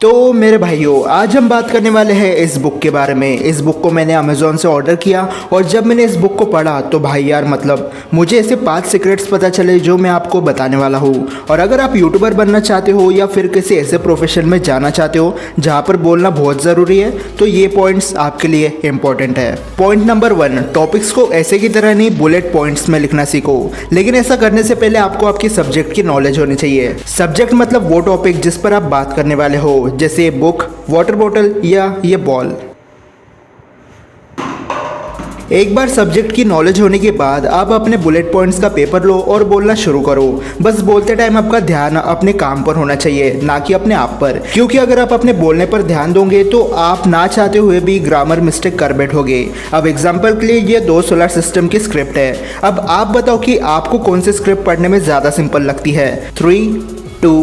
तो मेरे भाइयों, आज हम बात करने वाले हैं इस बुक के बारे में। इस बुक को मैंने अमेज़ॉन से ऑर्डर किया और जब मैंने इस बुक को पढ़ा तो भाई यार मतलब मुझे ऐसे 5 सीक्रेट्स पता चले जो मैं आपको बताने वाला हूँ। और अगर आप यूट्यूबर बनना चाहते हो या फिर किसी ऐसे प्रोफेशन में जाना चाहते हो जहाँ पर बोलना बहुत ज़रूरी है तो ये पॉइंट्स आपके लिए इम्पोर्टेंट है। पॉइंट नंबर 1, टॉपिक्स को ऐसे की तरह नहीं बुलेट पॉइंट्स में लिखना सीखो। लेकिन ऐसा करने से पहले आपको आपकी सब्जेक्ट की नॉलेज होनी चाहिए। सब्जेक्ट मतलब वो टॉपिक जिस पर आप बात करने वाले हो, जैसे बुक, वाटर बॉटल या ये बॉल। एक बार सब्जेक्ट की नॉलेज होने के बाद आप अपने बुलेट पॉइंट्स का पेपर लो और बोलना शुरू करो। बस बोलते टाइम आपका ध्यान अपने काम पर होना चाहिए, ना कि अपने आप पर। क्योंकि अगर आप अपने बोलने पर ध्यान दोगे तो आप ना चाहते हुए भी ग्रामर मिस्टेक कर बैठोगे। अब एग्जाम्पल के लिए ये 2 सोलर सिस्टम की स्क्रिप्ट है। अब आप बताओ कि आपको कौन सी स्क्रिप्ट पढ़ने में ज़्यादा सिंपल लगती है। 3, 2,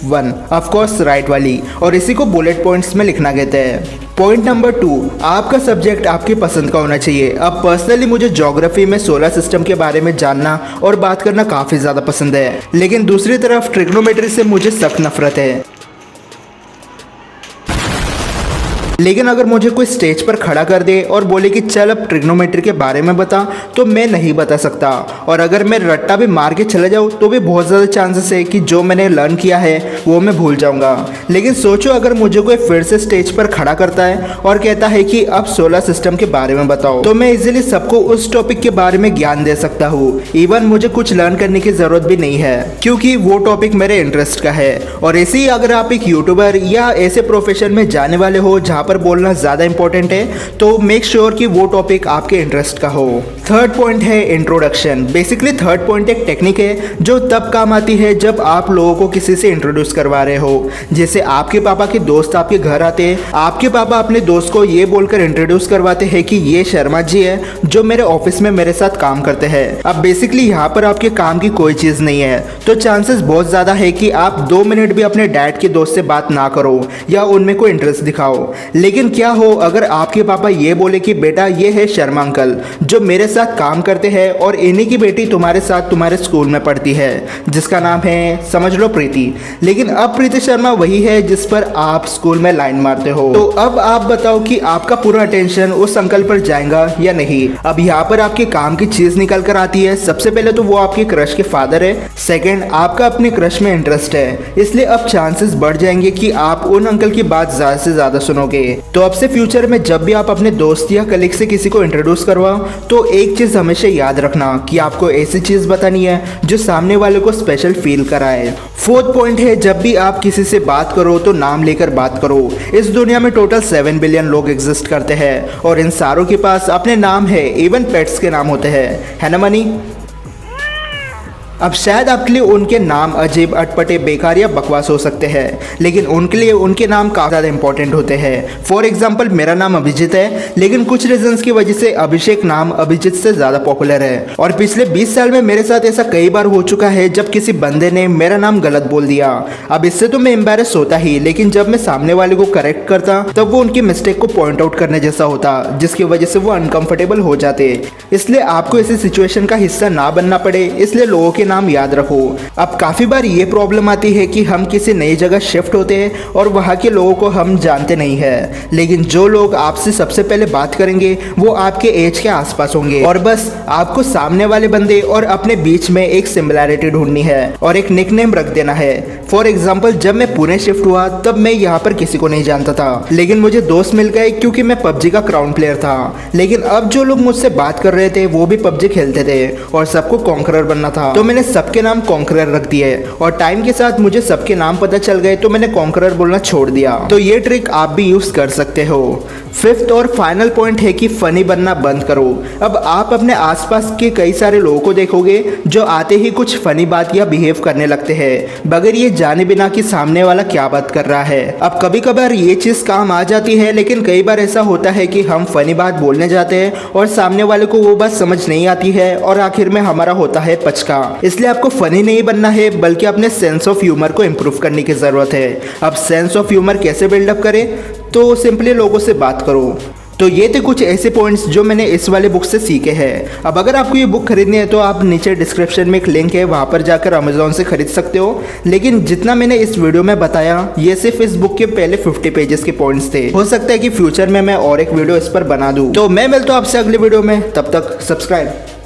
1, ऑफ कोर्स राइट वाली। और इसी को बुलेट पॉइंट्स में लिखना कहते हैं। पॉइंट नंबर 2, आपका सब्जेक्ट आपकी पसंद का होना चाहिए। अब पर्सनली मुझे ज्योग्राफी में सोलर सिस्टम के बारे में जानना और बात करना काफ़ी ज़्यादा पसंद है, लेकिन दूसरी तरफ ट्रिग्नोमेट्री से मुझे सख्त नफरत है। लेकिन अगर मुझे कोई स्टेज पर खड़ा कर दे और बोले कि चल अब ट्रिग्नोमेट्री के बारे में बता, तो मैं नहीं बता सकता। और अगर मैं रट्टा भी मार के चले जाऊँ तो भी बहुत ज़्यादा चांसेस है कि जो मैंने लर्न किया है वो मैं भूल जाऊँगा। लेकिन सोचो अगर मुझे कोई फिर से स्टेज पर खड़ा करता है और कहता है कि अब सोलर सिस्टम के बारे में बताओ, तो मैं इजीली सबको उस टॉपिक के बारे में ज्ञान दे सकता हूँ। इवन मुझे कुछ लर्न करने की ज़रूरत भी नहीं है, क्योंकि वो टॉपिक मेरे इंटरेस्ट का है। और ऐसे ही अगर आप एक यूट्यूबर या ऐसे प्रोफेशन में जाने वाले हो जहाँ पर बोलना ज़्यादा इंपॉर्टेंट है, तो मेक श्योर कि वो टॉपिक आपके इंटरेस्ट का हो। थर्ड पॉइंट है इंट्रोडक्शन। बेसिकली थर्ड पॉइंट एक टेक्निक है जो तब काम आती है जब आप लोगों को किसी से इंट्रोड्यूस करवा रहे हो। जैसे आपके पापा के दोस्त आपके घर आते हैं, आपके पापा अपने दोस्त को ये बोलकर इंट्रोड्यूस करवाते हैं कि ये शर्मा जी है जो मेरे ऑफिस में मेरे साथ काम करते हैं। अब बेसिकली यहाँ पर आपके काम की कोई चीज़ नहीं है, तो चांसेस बहुत ज़्यादा है कि आप 2 मिनट भी अपने डैड के दोस्त से बात ना करो या उनमें कोई इंटरेस्ट दिखाओ। लेकिन क्या हो अगर आपके पापा ये बोले कि बेटा ये है शर्मा अंकल जो मेरे साथ काम करते हैं और इन्हीं की बेटी तुम्हारे साथ तुम्हारे स्कूल में पढ़ती है, जिसका नाम है समझ लो प्रीति। लेकिन अब प्रीति शर्मा वही है जिस पर आप स्कूल में लाइन मारते हो। तो अब आप बताओ कि आपका पूरा अटेंशन उस अंकल पर जाएगा या नहीं। अब यहाँ पर आपके काम की चीज निकल कर आती है। सबसे पहले तो वो आपके क्रश के फादर है, सेकेंड आपका अपने क्रश में इंटरेस्ट है, इसलिए अब चांसेस बढ़ जाएंगे कि आप उन अंकल की बात ज़्यादा से ज़्यादा सुनोगे। तो अब से फ्यूचर में जब भी आप अपने दोस्त या कलीग से किसी को इंट्रोड्यूस करवाओ तो एक चीज़ हमेशा याद रखना कि आपको ऐसी चीज़ बतानी है जो सामने वाले को स्पेशल फील कराए। फोर्थ पॉइंट है, जब भी आप किसी से बात करो तो नाम लेकर बात करो। इस दुनिया में टोटल 7 बिलियन लोग एग्जिस्ट करते हैं और इन सारों के पास अपने नाम है, इवन पेट्स के नाम होते हैं, है ना मनी। अब शायद आपके लिए उनके नाम अजीब, अटपटे, बेकार या बकवास हो सकते हैं, लेकिन उनके लिए उनके नाम काफ़ी ज़्यादा इंपॉर्टेंट होते हैं। फॉर एग्जांपल मेरा नाम अभिजीत है, लेकिन कुछ रीजंस की वजह से अभिषेक नाम अभिजीत से ज़्यादा पॉपुलर है। और पिछले 20 साल में मेरे साथ ऐसा कई बार हो चुका है जब किसी बंदे ने मेरा नाम गलत बोल दिया। अब इससे तो मैं एम्बैरेस होता ही, लेकिन जब मैं सामने वाले को करेक्ट करता तब वो उनकी मिस्टेक को पॉइंट आउट करने जैसा होता, जिसकी वजह से वो अनकंफर्टेबल हो जाते। इसलिए आपको ऐसी सिचुएशन का हिस्सा ना बनना पड़े, इसलिए लोगों के नाम याद रखो। अब काफी बार ये प्रॉब्लम आती है कि हम किसी नई जगह शिफ्ट होते हैं और वहाँ के लोगों को हम जानते नहीं है, लेकिन जो लोग आपसे सबसे पहले बात करेंगे वो आपके एज के आसपास होंगे और बस आपको सामने वाले बंदे और अपने बीच में एक सिमिलैरिटी ढूंढनी है और एक निकनेम रख देना है। फॉर एग्जाम्पल जब मैं पुणे शिफ्ट हुआ तब मैं यहाँ पर किसी को नहीं जानता था, लेकिन मुझे दोस्त मिल गए क्योंकि मैं पबजी का क्राउन प्लेयर था। लेकिन अब जो लोग मुझसे बात कर रहे थे वो भी पबजी खेलते थे और सबको कॉन्करर बनना था, तो मैंने सबके नाम कॉन्करर रख दिए और टाइम के साथ मुझे सबके नाम पता चल गए तो मैंने कॉन्करर बोलना छोड़ दिया। तो ये ट्रिक आप भी यूज कर सकते हो। फिफ्थ और फाइनल पॉइंट है कि फनी बनना बंद करो। अब आप अपने आसपास के कई सारे लोगों को देखोगे जो आते ही कुछ फनी बात या बिहेव करने लगते हैं बगैर ये जाने बिना कि सामने वाला क्या बात कर रहा है। अब कभी कभार ये चीज काम आ जाती है, लेकिन कई बार ऐसा होता है कि हम फनी बात बोलने जाते हैं और सामने वाले को वो बात समझ नहीं आती है और आखिर में हमारा होता है पचका। इसलिए आपको फनी नहीं बनना है बल्कि अपने सेंस ऑफ ह्यूमर को इम्प्रूव करने की ज़रूरत है। अब सेंस ऑफ ह्यूमर कैसे बिल्डअप करें, तो सिंपली लोगों से बात करो। तो तो ये थे कुछ ऐसे पॉइंट्स जो मैंने इस वाले बुक से सीखे हैं। अब अगर आपको ये बुक खरीदनी है तो आप नीचे डिस्क्रिप्शन में एक लिंक है, वहाँ पर जाकर अमेजोन से खरीद सकते हो। लेकिन जितना मैंने इस वीडियो में बताया ये सिर्फ इस बुक के पहले 50 पेजेस के पॉइंट्स थे। हो सकता है कि फ्यूचर में मैं और एक वीडियो इस पर बना दूं। तो मैं मिलता हूँ आपसे अगले वीडियो में, तब तक सब्सक्राइब।